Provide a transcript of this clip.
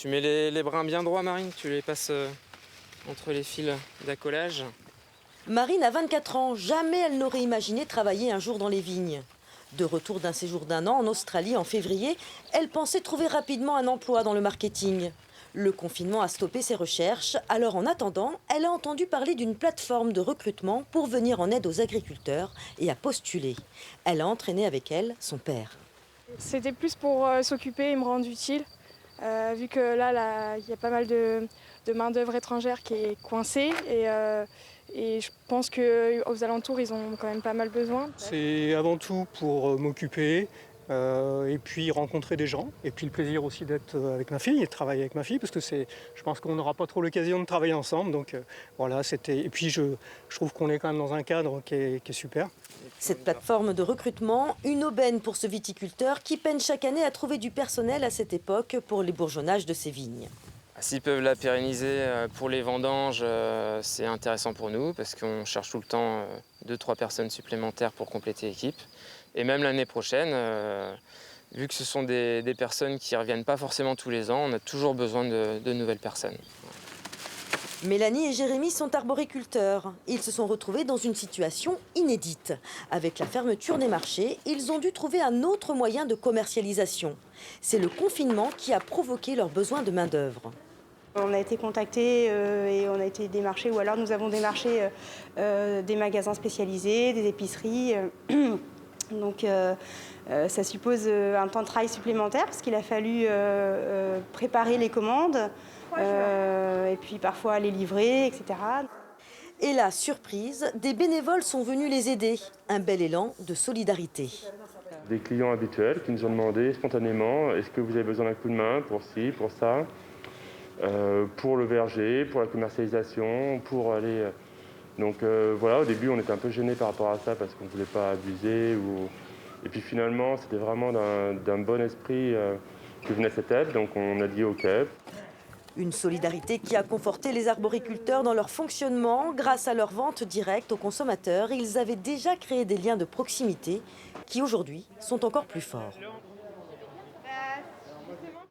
Tu mets les brins bien droits, Marine, tu les passes entre les fils d'accolage. Marine a 24 ans, jamais elle n'aurait imaginé travailler un jour dans les vignes. De retour d'un séjour d'1 an en Australie en février, elle pensait trouver rapidement un emploi dans le marketing. Le confinement a stoppé ses recherches, alors en attendant, elle a entendu parler d'une plateforme de recrutement pour venir en aide aux agriculteurs et a postulé. Elle a entraîné avec elle son père. C'était plus pour s'occuper et me rendre utile, vu que là, il y a pas mal de main-d'œuvre étrangère qui est coincée et je pense qu'aux alentours, ils ont quand même pas mal besoin. C'est avant tout pour m'occuper et puis rencontrer des gens. Et puis le plaisir aussi d'être avec ma fille et de travailler avec ma fille, parce que je pense qu'on n'aura pas trop l'occasion de travailler ensemble. Donc voilà, c'était. Et puis je trouve qu'on est quand même dans un cadre qui est super. Cette plateforme de recrutement, une aubaine pour ce viticulteur qui peine chaque année à trouver du personnel à cette époque pour les bourgeonnages de ses vignes. S'ils peuvent la pérenniser pour les vendanges, c'est intéressant pour nous parce qu'on cherche tout le temps 2-3 personnes supplémentaires pour compléter l'équipe. Et même l'année prochaine, vu que ce sont des personnes qui ne reviennent pas forcément tous les ans, on a toujours besoin de nouvelles personnes. Mélanie et Jérémy sont arboriculteurs. Ils se sont retrouvés dans une situation inédite. Avec la fermeture des marchés, ils ont dû trouver un autre moyen de commercialisation. C'est le confinement qui a provoqué leur besoin de main-d'œuvre. On a été contactés et on a été démarchés, ou alors nous avons démarché des magasins spécialisés, des épiceries. Donc ça suppose un temps de travail supplémentaire parce qu'il a fallu préparer les commandes et puis parfois les livrer, etc. Et là, surprise, des bénévoles sont venus les aider. Un bel élan de solidarité. Des clients habituels qui nous ont demandé spontanément « Est-ce que vous avez besoin d'un coup de main pour ci, pour ça ?» pour le verger, pour la commercialisation, pour aller... Donc voilà, au début on était un peu gênés par rapport à ça parce qu'on ne voulait pas abuser. Et puis finalement c'était vraiment d'un bon esprit que venait cette aide, donc on a dit OK. Une solidarité qui a conforté les arboriculteurs dans leur fonctionnement. Grâce à leur vente directe aux consommateurs, ils avaient déjà créé des liens de proximité qui aujourd'hui sont encore plus forts.